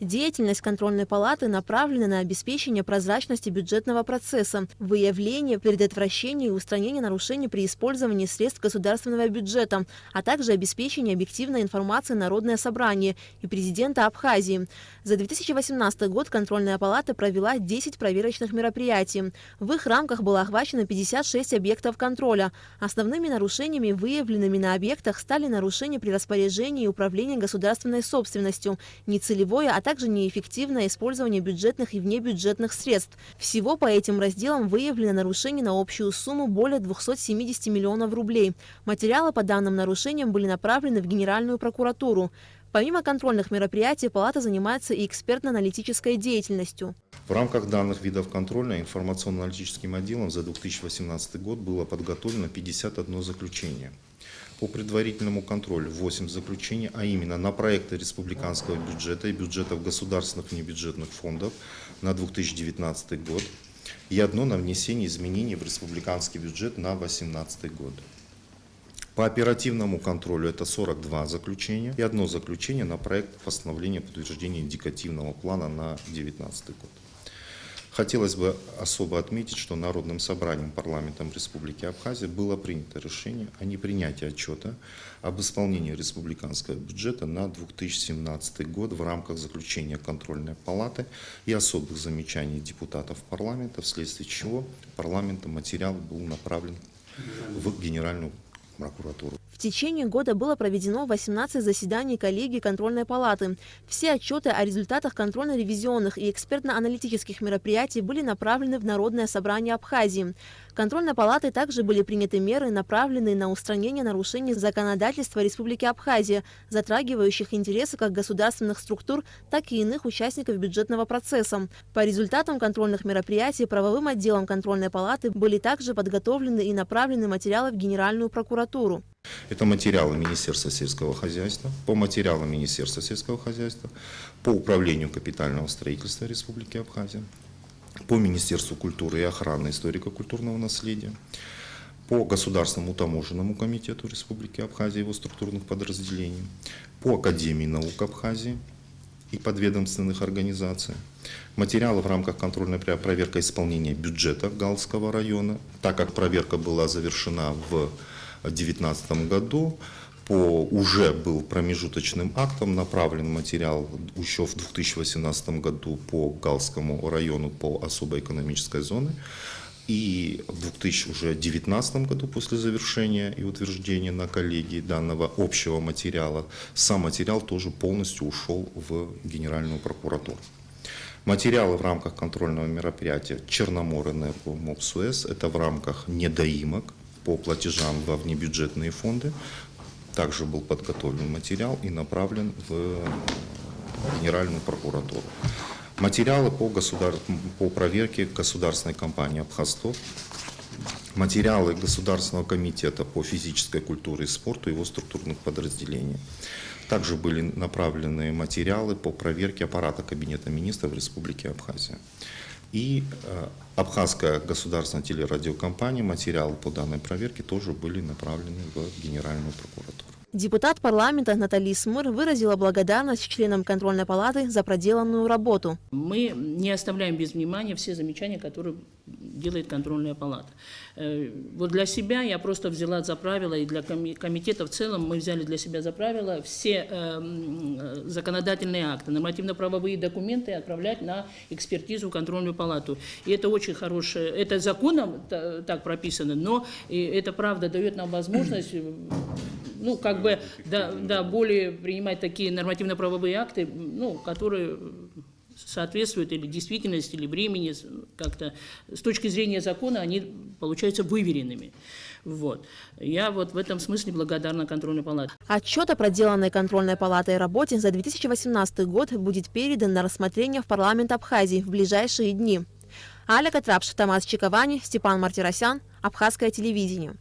Деятельность контрольной палаты направлена на обеспечение прозрачности бюджетного процесса, выявление, предотвращение и устранение нарушений при использовании средств государственного бюджета, а также обеспечение объективной информации Народное собрание и президента Абхазии. За 2018 год контрольная палата провела 10 проверочных мероприятий. В их рамках было охвачено 56 объектов контроля. Основными нарушениями, выявленными на объектах, стали нарушения при распоряжении и управлении государственной собственностью, нецелевое, а также неэффективное использование бюджетных и внебюджетных средств. Всего по этим разделам выявлено нарушений на общую сумму более 270 миллионов рублей. Материалы по данным нарушениям были направлены в Генеральную прокуратуру. Помимо контрольных мероприятий, палата занимается и экспертно-аналитической деятельностью. В рамках данных видов контроля информационно-аналитическим отделом за 2018 год было подготовлено 51 заключение. По предварительному контролю 8 заключений, а именно на проекты республиканского бюджета и бюджетов государственных внебюджетных фондов на 2019 год и одно на внесение изменений в республиканский бюджет на 2018 год. По оперативному контролю это 42 заключения и одно заключение на проект постановления подтверждения индикативного плана на 2019 год. Хотелось бы особо отметить, что Народным собранием парламентом Республики Абхазия было принято решение о непринятии отчета об исполнении республиканского бюджета на 2017 год в рамках заключения контрольной палаты и особых замечаний депутатов парламента, вследствие чего парламентом материал был направлен в Генеральную прокуратуру. В течение года было проведено 18 заседаний коллегии контрольной палаты. Все отчеты о результатах контрольно-ревизионных и экспертно-аналитических мероприятий были направлены в Народное собрание Абхазии. Контрольной палатой также были приняты меры, направленные на устранение нарушений законодательства Республики Абхазия, затрагивающих интересы как государственных структур, так и иных участников бюджетного процесса. По результатам контрольных мероприятий правовым отделом контрольной палаты были также подготовлены и направлены материалы в Генеральную прокуратуру. Это материалы Министерства сельского хозяйства, по материалам Министерства сельского хозяйства, по управлению капитального строительства Республики Абхазия, по Министерству культуры и охраны историко-культурного наследия, по Государственному таможенному комитету Республики Абхазия и его структурных подразделений, по Академии наук Абхазии и подведомственных организаций, материалы в рамках контрольной проверки исполнения бюджета Галского района, так как проверка была завершена в 2019 году, уже был промежуточным актом направлен материал еще в 2018 году по Галскому району по особой экономической зоне. И в 2019 году после завершения и утверждения на коллегии данного общего материала, сам материал тоже полностью ушел в Генеральную прокуратуру. Материалы в рамках контрольного мероприятия Черноморэнерго МОП-СУЭС, это в рамках недоимок по платежам во внебюджетные фонды. Также был подготовлен материал и направлен в Генеральную прокуратуру. Материалы по проверке государственной компании «Абхазтов», материалы Государственного комитета по физической культуре и спорту и его структурных подразделений. Также были направлены материалы по проверке аппарата Кабинета министров Республики Абхазия. И Абхазская государственная телерадиокомпания, материалы по данной проверке тоже были направлены в Генеральную прокуратуру. Депутат парламента Наталья Смыр выразила благодарность членам контрольной палаты за проделанную работу. Мы не оставляем без внимания все замечания, которые делает контрольная палата. Вот для себя я просто взяла за правило, и для комитета в целом мы взяли для себя за правило все законодательные акты, нормативно-правовые документы отправлять на экспертизу в контрольную палату. И это очень хорошее, это законом так прописано, но это правда дает нам возможность более принимать такие нормативно-правовые акты, которые соответствуют или действительности, или времени, как-то с точки зрения закона они получаются выверенными. Я в этом смысле благодарна контрольной палате. Отчет о проделанной контрольной палатой работе за 2018 год будет передан на рассмотрение в парламент Абхазии в ближайшие дни. Аля Катрапш, Тамас Чиковани, Степан Мартиросян, Абхазское телевидение.